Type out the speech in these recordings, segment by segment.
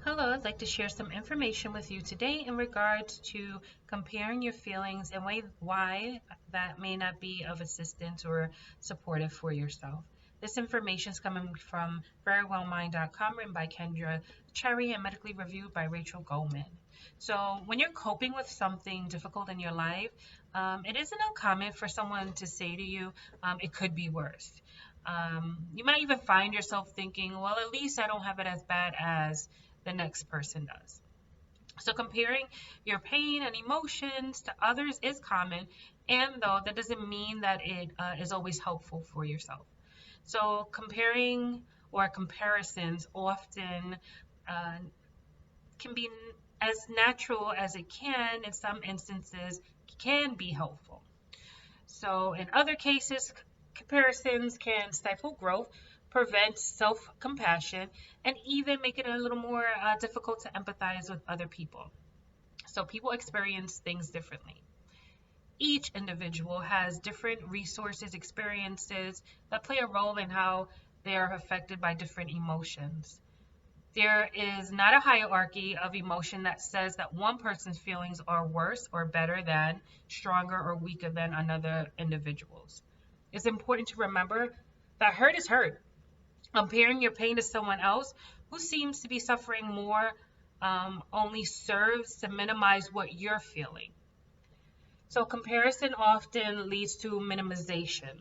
Hello, I'd like to share some information with you today in regards to comparing your feelings and why that may not be of assistance or supportive for yourself. This information is coming from verywellmind.com, written by Kendra Cherry and medically reviewed by Rachel Goldman. So when you're coping with something difficult in your life, it isn't uncommon for someone to say to you, it could be worse. You might even find yourself thinking, well, at least I don't have it as bad as the next person does. So comparing your pain and emotions to others is common, and though that doesn't mean that it is always helpful for yourself. So comparing or comparisons often uh, can be as natural as it can, in some instances, can be helpful. So in other cases, comparisons can stifle growth, prevent self-compassion, and even make it a little more difficult to empathize with other people. So people experience things differently. Each individual has different resources, experiences that play a role in how they are affected by different emotions. There is not a hierarchy of emotion that says that one person's feelings are worse or better than, stronger or weaker than another individual's. It's important to remember that hurt is hurt. Comparing your pain to someone else who seems to be suffering more only serves to minimize what you're feeling. So comparison often leads to minimization.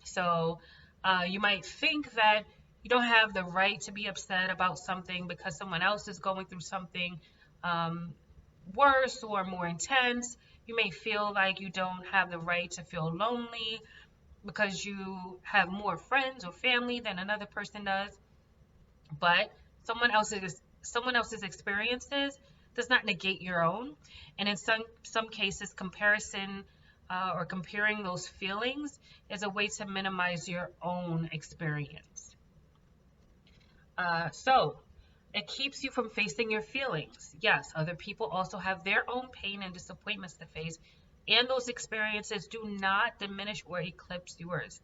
So you might think that you don't have the right to be upset about something because someone else is going through something worse or more intense. You may feel like you don't have the right to feel lonely because you have more friends or family than another person does. But someone else's experiences does not negate your own. And in some cases, comparison or comparing those feelings is a way to minimize your own experience. So it keeps you from facing your feelings. Yes, other people also have their own pain and disappointments to face, and those experiences do not diminish or eclipse yours.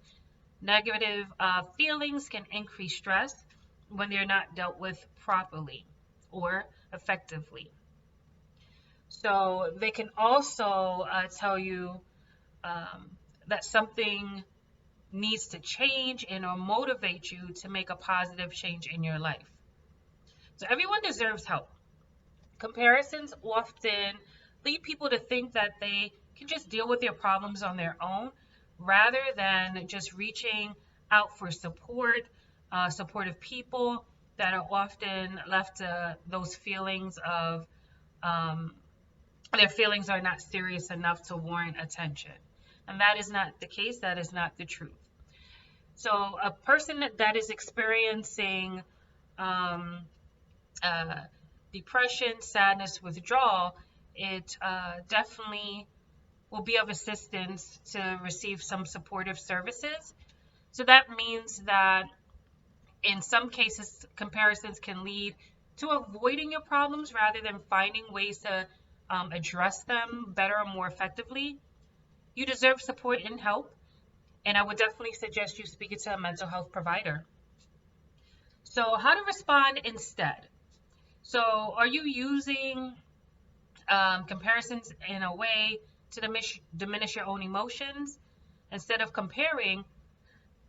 Negative feelings can increase stress when they're not dealt with properly or effectively. So they can also tell you um, that something needs to change and or motivate you to make a positive change in your life. So everyone deserves help. Comparisons often lead people to think that they can just deal with their problems on their own rather than just reaching out for support, supportive people that are often left to those feelings of um, their feelings are not serious enough to warrant attention. And that is not the case. That is not the truth. So a person that is experiencing um, uh, depression, sadness, withdrawal, it definitely will be of assistance to receive some supportive services. So that means that in some cases, comparisons can lead to avoiding your problems rather than finding ways to address them better or more effectively. You deserve support and help, and I would definitely suggest you speaking to a mental health provider. So, how to respond instead? So, are you using comparisons in a way to diminish your own emotions? Instead of comparing,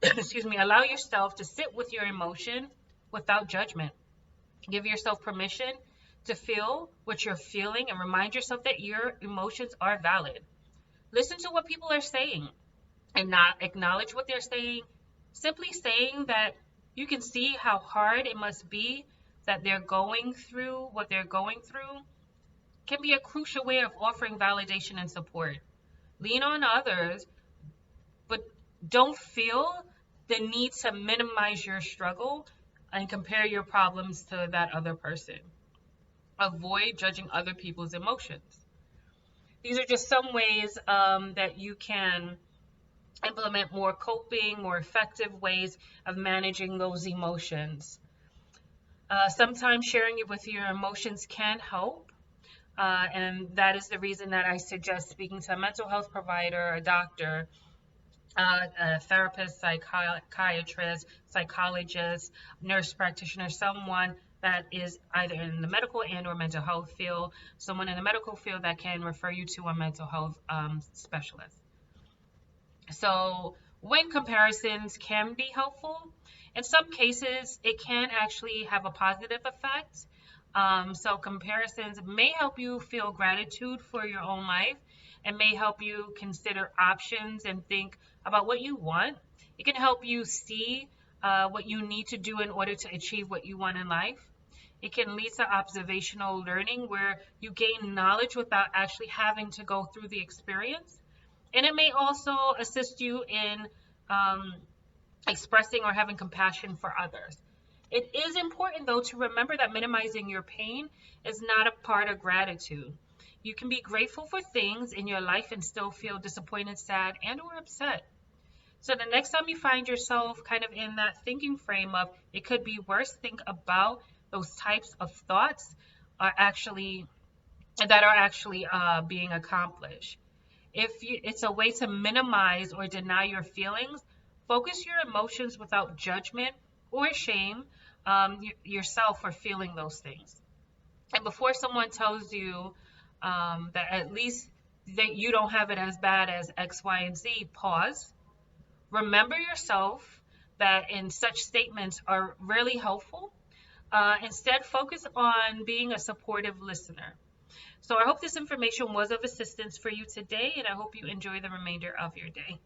excuse me, allow yourself to sit with your emotion without judgment. Give yourself permission to feel what you're feeling and remind yourself that your emotions are valid. Listen to what people are saying and not acknowledge what they're saying. Simply saying that you can see how hard it must be that they're going through what they're going through can be a crucial way of offering validation and support. Lean on others, but don't feel the need to minimize your struggle and compare your problems to that other person. Avoid judging other people's emotions. These are just some ways that you can implement more coping, more effective ways of managing those emotions. Sometimes sharing it with your emotions can help. And that is the reason that I suggest speaking to a mental health provider, a doctor, a therapist, psychiatrist, psychologist, nurse practitioner, someone that is either in the medical and or mental health field, someone in the medical field that can refer you to a mental health specialist. So when comparisons can be helpful, in some cases, it can actually have a positive effect. So comparisons may help you feel gratitude for your own life and may help you consider options and think about what you want. It can help you see what you need to do in order to achieve what you want in life. It can lead to observational learning where you gain knowledge without actually having to go through the experience. And it may also assist you in um, expressing or having compassion for others. It is important, though, to remember that minimizing your pain is not a part of gratitude. You can be grateful for things in your life and still feel disappointed, sad, and or upset. So the next time you find yourself kind of in that thinking frame of it could be worse, think about those types of thoughts are actually being accomplished. It's a way to minimize or deny your feelings, focus your emotions without judgment or shame yourself for feeling those things. And before someone tells you that at least that you don't have it as bad as X, Y, and Z, pause. Remember yourself that in such statements are really helpful. Instead, focus on being a supportive listener. So I hope this information was of assistance for you today, and I hope you enjoy the remainder of your day.